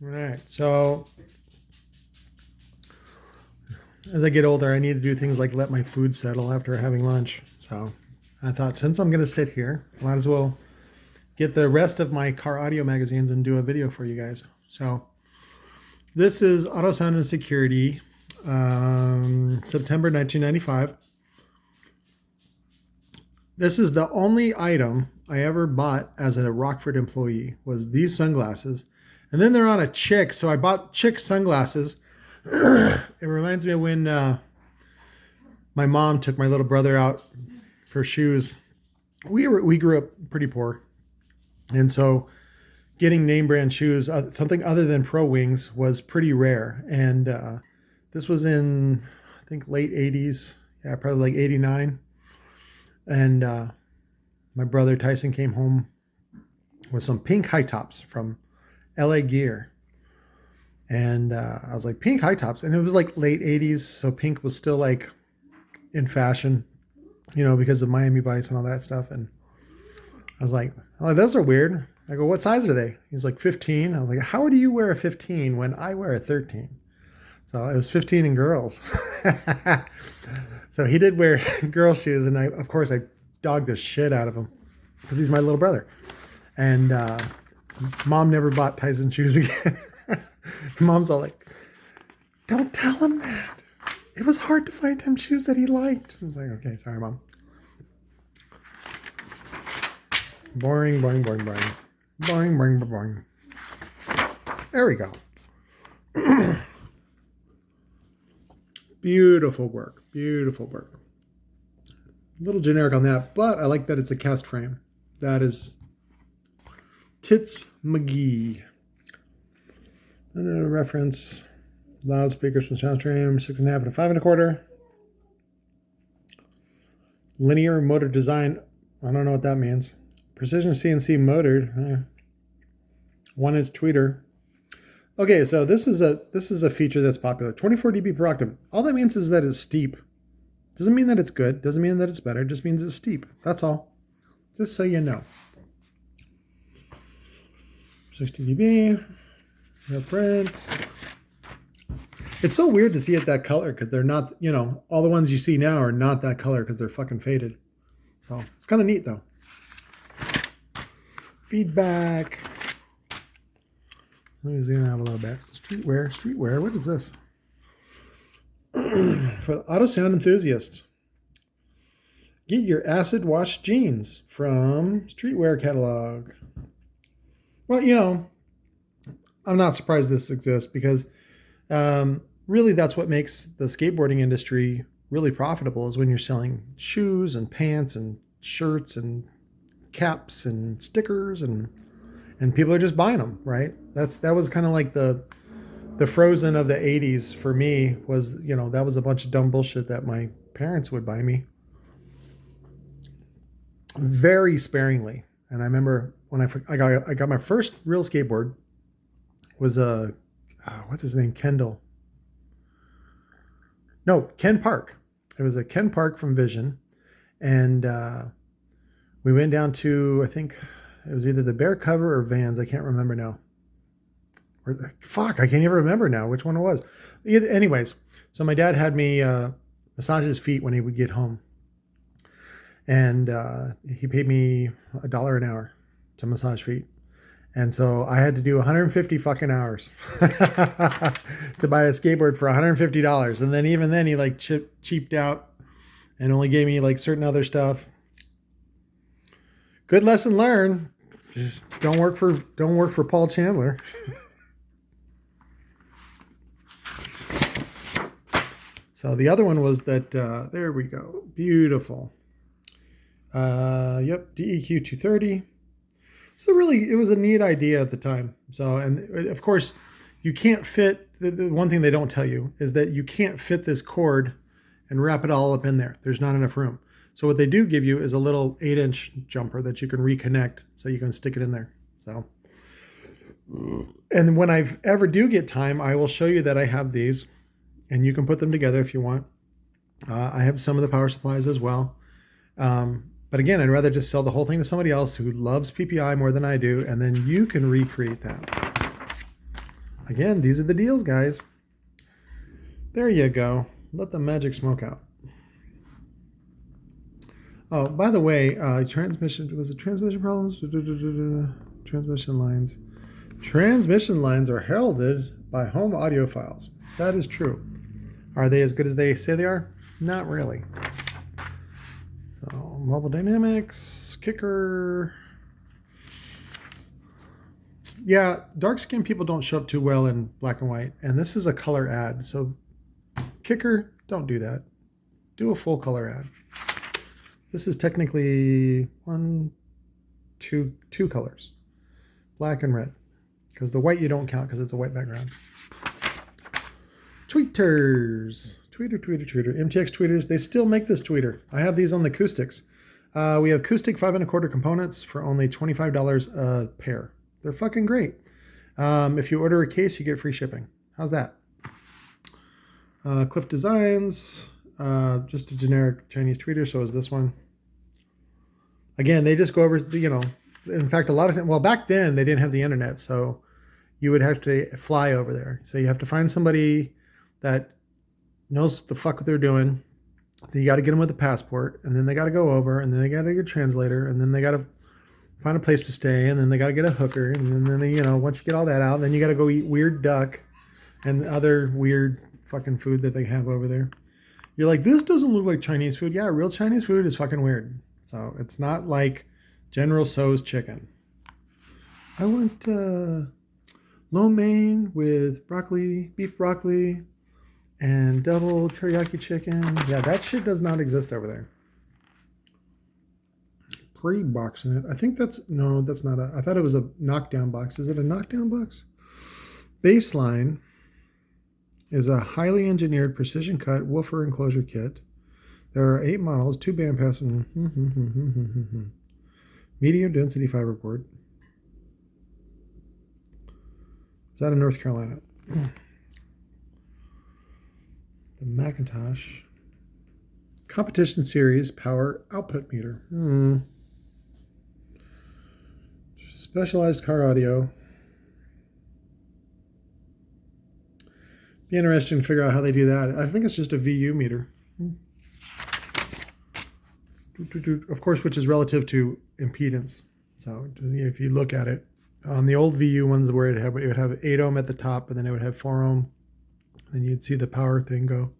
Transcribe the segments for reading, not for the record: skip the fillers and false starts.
All right. So as I get older, I need to do things like let my food settle after having lunch. So I thought, since I'm going to sit here, might as well get the rest of my car audio magazines and do a video for you guys. So this is Auto Sound and Security, September 1995. This is the only item I ever bought as a Rockford employee, was these sunglasses. And then they're on a chick, so I bought chick sunglasses. It reminds me of when my mom took my little brother out for shoes. We grew up pretty poor, and so getting name brand shoes, something other than Pro Wings, was pretty rare. And this was in, I think, late 80s. Yeah, probably like 89. And my brother Tyson came home with some pink high tops from LA Gear. And I was like, pink high tops. And it was like late 80s. So pink was still like in fashion, you know, because of Miami Vice and all that stuff. And I was like, oh, those are weird. I go, what size are they? He's like, 15. I was like, how do you wear a 15 when I wear a 13? So it was 15 in girls. So he did wear girl shoes. And of course, I dogged the shit out of him because he's my little brother. And mom never bought Tyson shoes again. Mom's all like, don't tell him that. It was hard to find him shoes that he liked. I was like, okay, sorry, Mom. Boring, boring, boring, boring. Boring, boring, boring. There we go. Beautiful work. Beautiful work. A little generic on that, but I like that it's a cast frame. That is Tits McGee. And a reference. Loudspeakers from Soundstream, 6.5 and a 5 1/4. Linear motor design. I don't know what that means. Precision CNC motored. 1-inch tweeter. Okay, so this is a feature that's popular. 24 dB per octave. All that means is that it's steep. Doesn't mean that it's good. Doesn't mean that it's better. It just means it's steep. That's all. Just so you know. 60 dB. Reference. It's so weird to see it that color because they're not, you know, all the ones you see now are not that color because they're fucking faded. So it's kind of neat though. Feedback. Let me zoom out a little bit. Streetwear. What is this? For the auto sound enthusiast. Get your acid wash jeans from Streetwear catalog. Well, you know, I'm not surprised this exists because really that's what makes the skateboarding industry really profitable, is when you're selling shoes and pants and shirts and caps and stickers and people are just buying them, right? That was kind of like the Frozen of the 80s for me. Was, you know, that was a bunch of dumb bullshit that my parents would buy me very sparingly. And I remember when I got my first real skateboard was what's his name? Ken Park. It was a Ken Park from Vision. And we went down to, I think it was either the Bear Cover or Vans. I can't remember now. Fuck, I can't even remember now which one it was. Anyways, so my dad had me massage his feet when he would get home. And he paid me $1 an hour to massage feet. And so I had to do 150 fucking hours to buy a skateboard for $150. And then even then he like cheaped out and only gave me like certain other stuff. Good lesson learned. Just don't work for Paul Chandler. So the other one was that, there we go. Beautiful. Yep. DEQ230. So really, it was a neat idea at the time. So, and of course, you can't fit, the one thing they don't tell you is that you can't fit this cord and wrap it all up in there. There's not enough room. So what they do give you is a little 8-inch jumper that you can reconnect so you can stick it in there. So, and when I ever do get time, I will show you that I have these and you can put them together if you want. I have some of the power supplies as well. But again, I'd rather just sell the whole thing to somebody else who loves PPI more than I do, and then you can recreate that. Again, these are the deals, guys. There you go. Let the magic smoke out. Oh, by the way, transmission problems? Transmission lines. Transmission lines are heralded by home audiophiles. That is true. Are they as good as they say they are? Not really. So, mobile dynamics, kicker. Yeah, dark skinned people don't show up too well in black and white, and this is a color ad. So, kicker, don't do that. Do a full color ad. This is technically two colors, black and red, because the white you don't count because it's a white background. Tweeters, tweeter. MTX tweeters. They still make this tweeter. I have these on the acoustics. We have acoustic 5 1/4 components for only $25 a pair. They're fucking great. If you order a case, you get free shipping. How's that? Cliff Designs. Just a generic Chinese tweeter, so is this one. Again, they just go over, in fact, a lot of times, well, back then they didn't have the internet, so you would have to fly over there. So you have to find somebody that knows what the fuck they're doing. Then you got to get them with a passport, and then they got to go over, and then they got to get a translator, and then they got to find a place to stay, and then they got to get a hooker, and then once you get all that out, then you got to go eat weird duck and other weird fucking food that they have over there. You're like, this doesn't look like Chinese food. Yeah, real Chinese food is fucking weird. So it's not like General Tso's chicken. I want lo mein with broccoli, beef broccoli, and double teriyaki chicken. Yeah, that shit does not exist over there. Pre-boxing it. I think that's not I thought it was a knockdown box. Is it a knockdown box? Baseline is a highly engineered precision cut woofer enclosure kit. There are 8 models, 2 bandpass, medium density fiberboard. Is that in North Carolina? The Macintosh competition series power output meter. Specialized car audio. Be interesting to figure out how they do that. I think it's just a VU meter. Of course, which is relative to impedance. So if you look at it, on the old VU ones where it would have 8 ohm at the top, and then it would have 4 ohm, then you'd see the power thing go.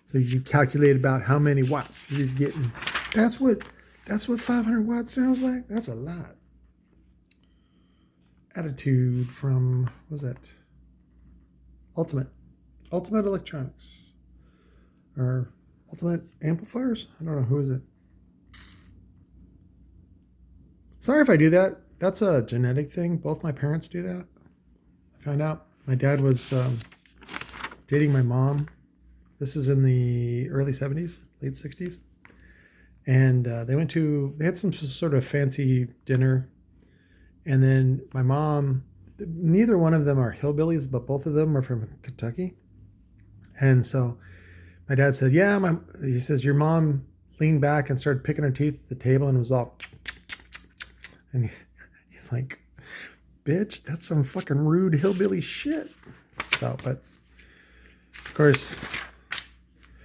So you calculate about how many watts you're getting. That's what 500 watts sounds like. That's a lot. Attitude from, what was that? Ultimate Electronics, or Ultimate Amplifiers. I don't know, who is it. Sorry if I do that. That's a genetic thing. Both my parents do that. I found out my dad was dating my mom. This is in the early 70s, late 60s. And they had some sort of fancy dinner. And then my mom, neither one of them are hillbillies, but both of them are from Kentucky. And so my dad said, he says, your mom leaned back and started picking her teeth at the table and was all, and he's like, bitch, that's some fucking rude hillbilly shit. So, but of course,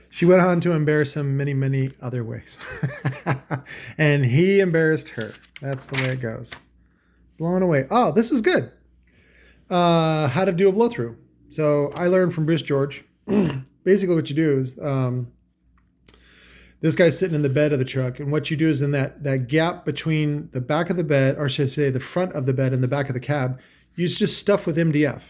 she went on to embarrass him many, many other ways. And he embarrassed her. That's the way it goes. Blown away. Oh, this is good. How to do a blow through. So I learned from Bruce George. Basically what you do is, this guy's sitting in the bed of the truck, and what you do is in that gap between the back of the bed, or should I say the front of the bed and the back of the cab, you just stuff with MDF.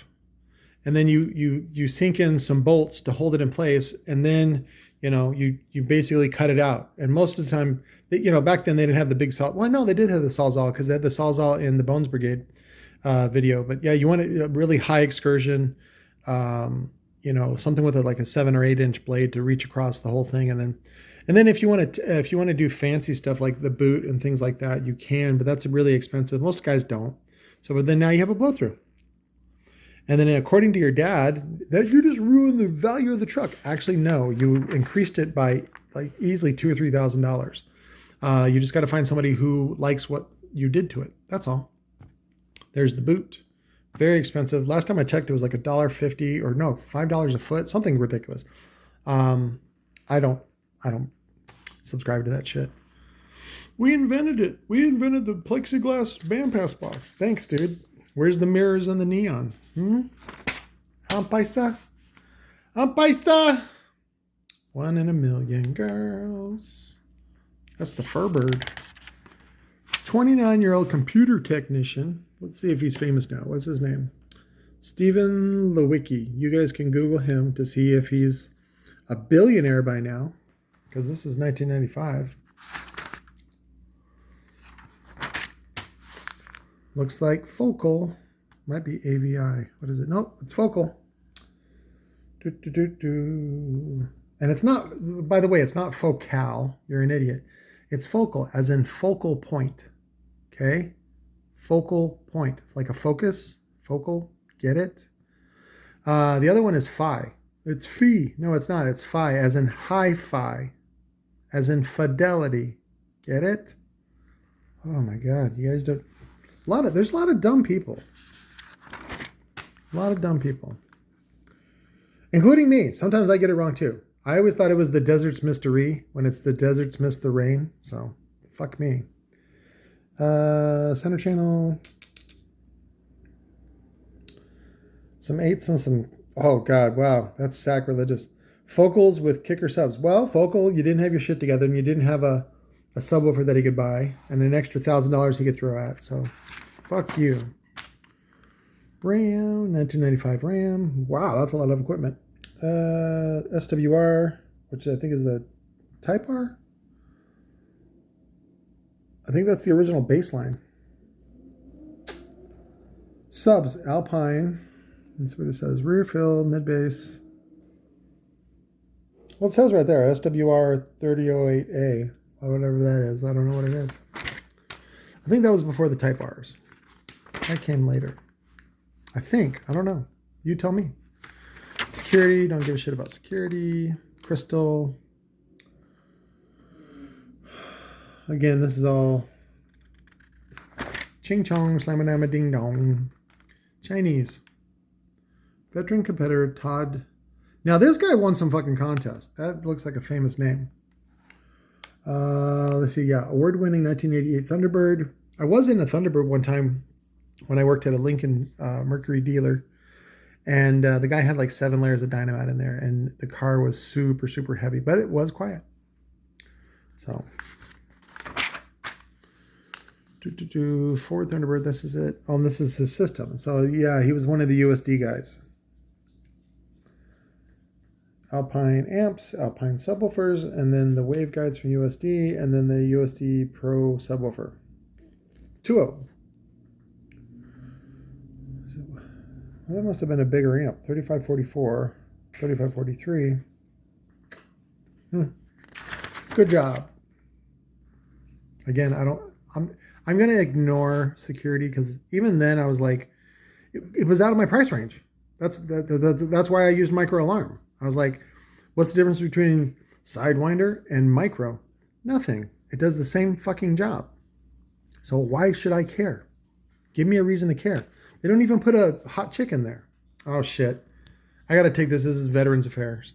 And then you sink in some bolts to hold it in place, and then you basically cut it out. And most of the time, back then they didn't have the big saw. Well, no, they did have the Sawzall, because they had the Sawzall in the Bones Brigade video. But yeah, you want a really high excursion, something with like a 7 or 8 inch blade to reach across the whole thing. And then if you want to do fancy stuff like the boot and things like that, you can, but that's really expensive. Most guys don't. So, but then now you have a blow through. And then according to your dad, that you just ruined the value of the truck. Actually, no, you increased it by like easily $2,000 or $3,000. You just got to find somebody who likes what you did to it. That's all. There's the boot. Very expensive. Last time I checked, it was like $1.50 or no, $5 a foot, something ridiculous. I don't subscribe to that shit. We invented it. We invented the plexiglass bandpass box. Thanks, dude. Where's the mirrors and the neon? Paisa? Paisa? 1 in a million girls. That's the Furbird. 29-year-old computer technician. Let's see if he's famous now. What's his name? Stephen Lewicki. You guys can Google him to see if he's a billionaire by now, because this is 1995. Looks like Focal. Might be AVI. What is it? Nope, it's Focal. And it's not, by the way, it's not focal. You're an idiot. It's focal, as in focal point. Okay? Focal point. Like a focus. Focal. Get it? The other one is Phi. It's Phi. No, it's not. It's Phi, as in hi-fi. As in fidelity. Get it? Oh my God. You guys don't... There's a lot of dumb people. A lot of dumb people. Including me. Sometimes I get it wrong too. I always thought it was the desert's mystery when it's the desert's missed the rain. So, fuck me. Center channel. Some 8s and some... Oh, God. Wow. That's sacrilegious. Focals with kicker subs. Well, Focal, you didn't have your shit together and you didn't have a subwoofer that he could buy and an extra $1,000 he could throw at. So, fuck you. RAM, 1995 RAM. Wow, that's a lot of equipment. SWR, which I think is the Type R. I think that's the original baseline. Subs, Alpine. That's what it says. Rear fill, mid bass. Well, it says right there, SWR 3008A, or whatever that is. I don't know what it is. I think that was before the Type Rs. That came later. I think. I don't know. You tell me. Security. Don't give a shit about security. Crystal. Again, this is all ching chong, slam-a-dam-a ding dong. Chinese. Veteran competitor Todd. Now, this guy won some fucking contest. That looks like a famous name. Let's see. Yeah. Award-winning 1988 Thunderbird. I was in a Thunderbird one time when I worked at a Lincoln Mercury dealer. And the guy had like 7 layers of dynamite in there. And the car was super, super heavy. But it was quiet. So. Ford Thunderbird. This is it. Oh, and this is his system. So, yeah, he was one of the USD guys. Alpine amps, Alpine subwoofers, and then the waveguides from USD, and then the USD Pro subwoofer. 2 of them. So, well, that must have been a bigger amp. 3544, 3543. Good job. Again, I'm going to ignore security because even then I was like, it was out of my price range. That's why I used micro alarm. I was like, what's the difference between Sidewinder and micro? Nothing. It does the same fucking job. So why should I care? Give me a reason to care. They don't even put a hot chick in there. Oh, shit. I got to take this. This is Veterans Affairs.